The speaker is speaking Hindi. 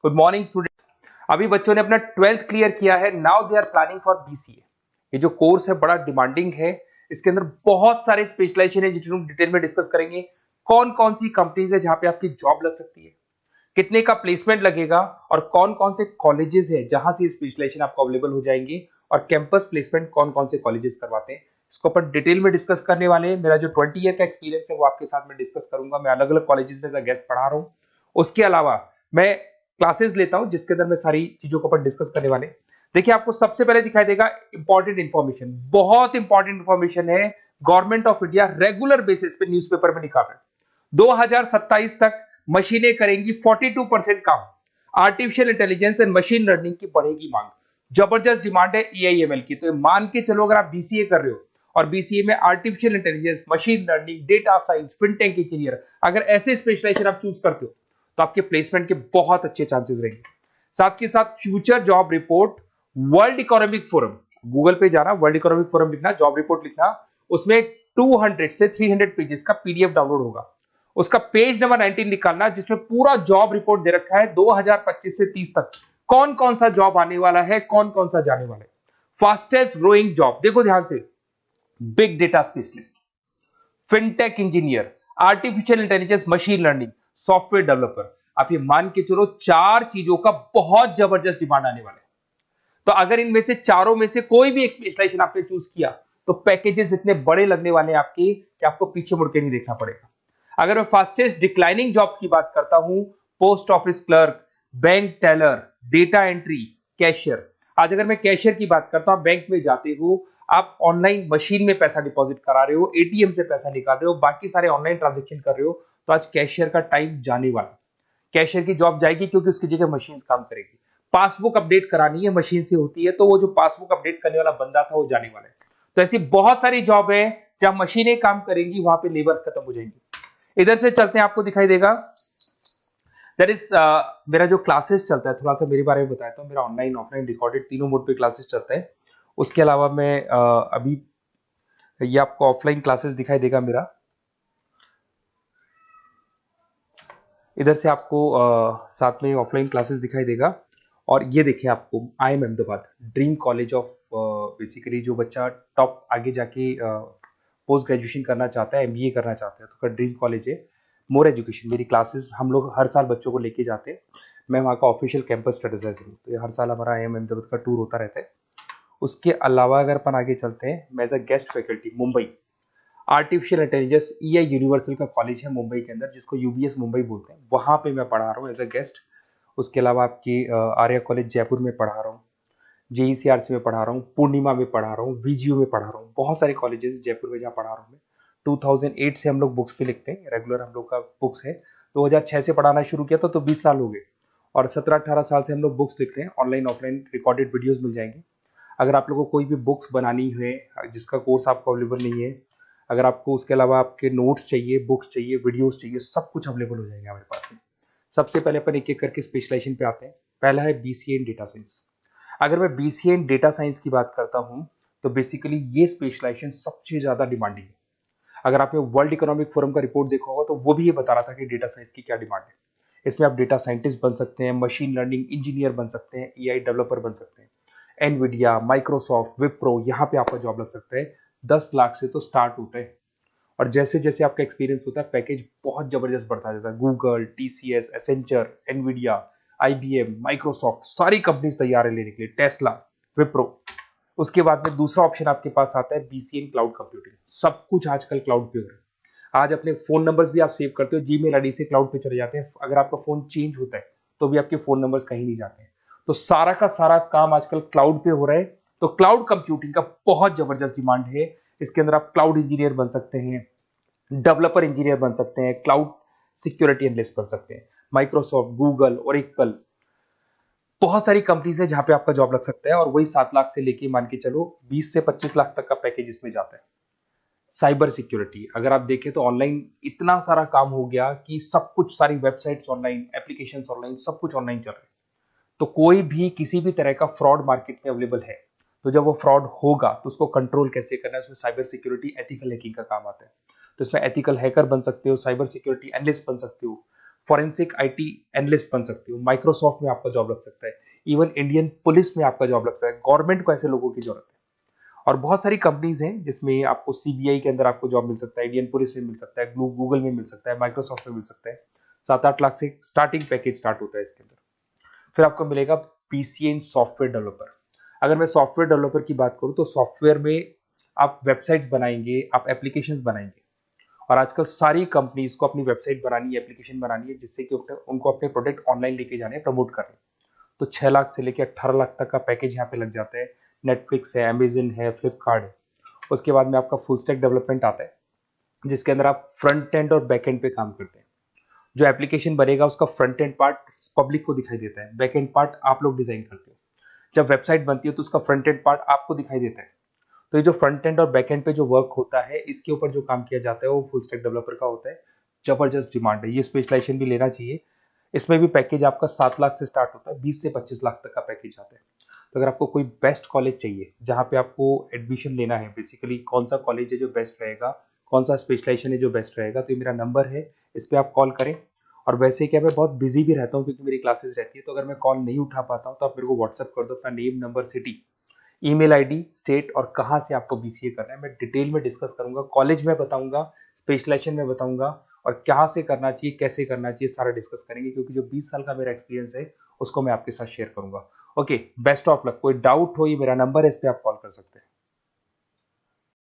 Good morning student. अभी बच्चों ने अपना 12th क्लियर किया है। Now they are planning for BCA. ये जो कोर्स है बड़ा डिमांडिंग है। इसके अंदर बहुत सारे स्पेशलाइजेशन है जिनको डिटेल में डिस्कस करेंगे। कौन कौन सी कंपनीज है जहां पे आपकी जॉब लग सकती है, कितने का प्लेसमेंट लगेगा और कौन कौन से कॉलेजेस है जहां से स्पेशलाइजेशन आपको अवेलेबल हो जाएंगे और कैंपस प्लेसमेंट कौन कौन से कॉलेजेस करवाते हैं, इसको अपन डिटेल में डिस्कस करने वाले हैं। मेरा जो 20 ईयर का एक्सपीरियंस है वो आपके साथ में डिस्कस करूंगा। मैं अलग अलग कॉलेजेस में गेस्ट पढ़ा रहा हूं। उसके अलावा मैं क्लासेस लेता हूं जिसके अंदर मैं सारी चीजों को अपन डिस्कस करने वाले। देखिए, आपको सबसे पहले दिखाई देगा इंपॉर्टेंट इंफॉर्मेशन, बहुत इंपॉर्टेंट इंफॉर्मेशन है। Government of India regular basis पे न्यूज़पेपर में निकाल रहा है 2027 तक मशीनें करेंगी 42% काम। Artificial intelligence and machine learning की बढ़ेगी मांग। जबरदस्त डिमांड है एआईएमएल की। तो मान के चलो, अगर आप बीसीए कर रहे हो और बीसीए में artificial intelligence, machine learning, data science, fintech engineer, अगर ऐसे स्पेशलाइजेशन आप चूज करते हो तो आपके प्लेसमेंट के बहुत अच्छे चांसेस रहेंगे। साथ के साथ future job report, world economic forum, Google पे जाना, वर्ल्ड इकोनॉमिक फोरम लिखना, जॉब रिपोर्ट लिखना, उसमें 200 से 300 पेजेस का पीडीएफ डाउनलोड होगा। उसका पेज नंबर 19 निकालना जिसमें पूरा जॉब रिपोर्ट दे रखा है 2025 से 30 तक कौन कौन सा जॉब आने वाला है, कौन कौन सा जाने वाला है। फास्टेस्ट ग्रोइंग जॉब देखो ध्यान से, big data specialist, fintech engineer, artificial intelligence, machine learning, software developer. आप ये मान के चलो 4 चीजों का बहुत जबरदस्त डिमांड आने वाला है। तो अगर इनमें से चारों में से कोई भी एक स्पेशलाइजेशन आपने चूज किया तो पैकेजेस इतने बड़े लगने वाले हैं आपके कि आपको पीछे मुड़ के नहीं देखना पड़ेगा। अगर मैं फास्टेस्ट डिक्लाइनिंग जॉब्स की बात करता हूं, post office clerk, bank teller, data entry, cashier. आज अगर मैं कैशियर की बात करता हूं, बैंक में जाते हो, आप ऑनलाइन मशीन में पैसा डिपॉजिट करा रहे हो, एटीएम से पैसा निकाल रहे हो, बाकी सारे ऑनलाइन ट्रांजेक्शन कर रहे हो, तो आज कैशियर का टाइम जाने वाला। कैशियर की जॉब जाएगी क्योंकि उसकी जगह मशीन काम करेगी। पासबुक अपडेट करानी है, मशीन से होती है, तो वो जो पासबुक अपडेट करने वाला बंदा था वो जाने वाला है। तो ऐसी बहुत सारी जॉब है जहां मशीनें काम करेंगी, वहां पे लेबर खत्म हो जाएंगी। इधर से चलते हैं, आपको दिखाई देगा दैट इज मेरा जो क्लासेस चलता है, थोड़ा सा मेरे बारे में बताता हूँ। मेरा ऑनलाइन ऑफलाइन रिकॉर्डेड तीनों मोड पे क्लासेस चलता है। उसके अलावा मैं अभी ये आपको ऑफलाइन क्लासेस दिखाई देगा मेरा। इधर से आपको साथ में ऑफलाइन क्लासेस दिखाई देगा। और ये देखिए, आपको IIM Ahmedabad, dream college of, basically जो बच्चा टॉप आगे जाके पोस्ट ग्रेजुएशन करना चाहता है, एमबीए करना चाहता है, तो उसका ड्रीम कॉलेज है। मोर एजुकेशन, मेरी क्लासेस हम लोग हर साल बच्चों को लेके जाते हैं। मैं वहाँ का ऑफिशियल कैंपस स्ट्रेटेजाइजर हूँ, तो ये हर साल हमारा IIM अहमदाबाद का टूर होता रहता है। उसके अलावा अगर अपन आगे चलते हैं, मैं as a guest faculty Mumbai artificial intelligence EI universal का कॉलेज है मुंबई के अंदर, जिसको UBS मुंबई बोलते हैं, वहां पे मैं पढ़ा रहा हूँ एज अ गेस्ट। उसके अलावा आपकी आर्या कॉलेज जयपुर में पढ़ा रहा हूँ, JECRC में पढ़ा रहा हूँ, पूर्णिमा में पढ़ा रहा हूँ, VGU में पढ़ा रहा हूँ। बहुत सारे कॉलेजेस जयपुर में जहाँ पढ़ा रहा हूँ मैं। 2008 से हम लोग बुक्स पे लिखते हैं, रेगुलर हम लोग का बुक्स है। 2006 से पढ़ाना शुरू किया था, तो 20 साल हो गए। और 17-18 साल से हम लोग बुक्स लिख रहे हैं। ऑनलाइन ऑफलाइन रिकॉर्डेड वीडियोस मिल जाएंगे। अगर आप लोगों को कोई भी बुक्स बनानी है जिसका कोर्स आपको अवेलेबल नहीं है, अगर आपको उसके अलावा आपके नोट्स चाहिए, बुक्स चाहिए, वीडियोस चाहिए, सब कुछ अवेलेबल हो जाएगा हमारे पास में। सबसे पहले अपन एक एक करके स्पेशलाइजेशन पे आते हैं। पहला है BCA इन डेटा साइंस। अगर मैं BCA इन डेटा साइंस की बात करता हूं तो बेसिकली ये स्पेशलाइजेशन सबसे ज्यादा डिमांडिंग है। अगर आपने वर्ल्ड इकोनॉमिक फोरम का रिपोर्ट देखा होगा तो वो भी ये बता रहा था कि डेटा साइंस की क्या डिमांड है। इसमें आप डेटा साइंटिस्ट बन सकते हैं, मशीन लर्निंग इंजीनियर बन सकते हैं, AI डेवलपर बन सकते हैं। एनवीडिया, माइक्रोसॉफ्ट, विप्रो, यहाँ पे आपका जॉब लग सकता है। 10 लाख से तो स्टार्ट होता है और जैसे जैसे आपका एक्सपीरियंस होता है पैकेज बहुत जबरदस्त बढ़ता जाता है। Google, TCS, Accenture, Nvidia, IBM, Microsoft, सारी कंपनीज तैयार है लेने के लिए, टेस्ला, विप्रो। उसके बाद में दूसरा ऑप्शन आपके पास आता है BCA इन क्लाउड कंप्यूटिंग। सब कुछ आजकल क्लाउड पे हो रहा है। आज अपने फोन नंबर्स भी आप सेव करते हो, जीमेल आईडी से क्लाउड पे चले जाते हैं। अगर आपका फोन चेंज होता है तो भी आपके फोन नंबर्स कहीं नहीं जाते हैं। तो सारा का सारा काम आजकल क्लाउड पे हो रहा है। तो क्लाउड कंप्यूटिंग का बहुत जबरदस्त डिमांड है। इसके अंदर आप क्लाउड इंजीनियर बन सकते हैं, डेवलपर इंजीनियर बन सकते हैं, क्लाउड सिक्योरिटी एनालिस्ट बन सकते हैं। माइक्रोसॉफ्ट, गूगल, ओरेकल, बहुत सारी कंपनीज है जहां पे आपका जॉब लग सकता है। और वही 7 लाख से लेके मान के चलो 20 से 25 लाख तक का पैकेज इसमें जाता है। साइबर सिक्योरिटी, अगर आप देखें तो ऑनलाइन इतना सारा काम हो गया कि सब कुछ, सारी वेबसाइट्स ऑनलाइन, एप्लीकेशंस ऑनलाइन, सब कुछ ऑनलाइन चल रहा है। तो कोई भी किसी भी तरह का फ्रॉड मार्केट में अवेलेबल है, तो जब वो फ्रॉड होगा तो उसको कंट्रोल कैसे करना है, उसमें साइबर सिक्योरिटी, एथिकल हैकिंग का काम आता है। तो इसमें एथिकल हैकर बन सकते हो, साइबर सिक्योरिटी एनालिस्ट बन सकते हो, फॉरेंसिक आईटी एनालिस्ट बन सकते हो, माइक्रोसॉफ्ट में आपका जॉब लग सकता है, इवन इंडियन पुलिस में आपका जॉब लग सकता है। गवर्नमेंट को ऐसे लोगों की जरूरत है। और बहुत सारी कंपनीज हैं जिसमें आपको सीबीआई के अंदर आपको जॉब मिल सकता है, इंडियन पुलिस में मिल सकता है, गूगल में मिल सकता है, माइक्रोसॉफ्ट में मिल सकता है। 7-8 लाख से स्टार्टिंग पैकेज स्टार्ट होता है इसके अंदर। फिर आपको मिलेगा पीसीए इन सॉफ्टवेयर डेवलपर। अगर मैं सॉफ्टवेयर डेवलपर की बात करूं तो सॉफ्टवेयर में आप वेबसाइट्स बनाएंगे, आप एप्लीकेशंस बनाएंगे। और आजकल सारी कंपनीज को अपनी वेबसाइट बनानी है, एप्लीकेशन बनानी है, जिससे कि उनको अपने प्रोडक्ट ऑनलाइन लेके जाने हैं, प्रमोट करने। तो 6 लाख से लेकर 18 लाख तक का पैकेज यहाँ पे लग जाता है। नेटफ्लिक्स है, अमेजन है, फ्लिपकार्ट है। उसके बाद में आपका फुल स्टैक डेवलपमेंट आता है, जिसके अंदर आप फ्रंट एंड और बैक एंड पे काम करते हैं। जो एप्लीकेशन बनेगा उसका फ्रंट एंड पार्ट पब्लिक को दिखाई देता है, बैक एंड पार्ट आप लोग डिजाइन करते हो। जब वेबसाइट बनती है तो उसका फ्रंट एंड पार्ट आपको दिखाई देता है। तो ये जो फ्रंट एंड और बैक एंड पे जो वर्क होता है, इसके ऊपर जो काम किया जाता है वो फुल स्टैक डेवलपर का होता है। जबरदस्त डिमांड है, ये स्पेशलाइजेशन भी लेना चाहिए। इसमें भी पैकेज आपका 7 लाख से स्टार्ट होता है, 20 से 25 लाख तक का पैकेज आता है। तो अगर आपको कोई बेस्ट कॉलेज चाहिए जहाँ पे आपको एडमिशन लेना है, बेसिकली कौन सा कॉलेज है जो बेस्ट रहेगा, कौन सा स्पेशलाइजेशन है जो बेस्ट रहेगा, तो ये मेरा नंबर है, इस पर आप कॉल करें। और वैसे क्या, मैं बहुत बिजी भी रहता हूँ क्योंकि मेरी क्लासेस रहती है, तो अगर मैं कॉल नहीं उठा पाता हूँ तो आप मेरे को व्हाट्सअप कर दो अपना name, number, city, email ID, state और कहाँ से आपको बीसीए करना है। मैं डिटेल में डिस्कस करूंगा, कॉलेज में बताऊंगा, स्पेशलाइजेशन में बताऊंगा, और कहाँ से करना चाहिए, कैसे करना चाहिए, सारा डिस्कस करेंगे, क्योंकि जो 20 साल का मेरा एक्सपीरियंस है उसको मैं आपके साथ शेयर करूंगा। Okay, best of luck. कोई डाउट हो, ये मेरा नंबर है, इस पे आप कॉल कर सकते हैं।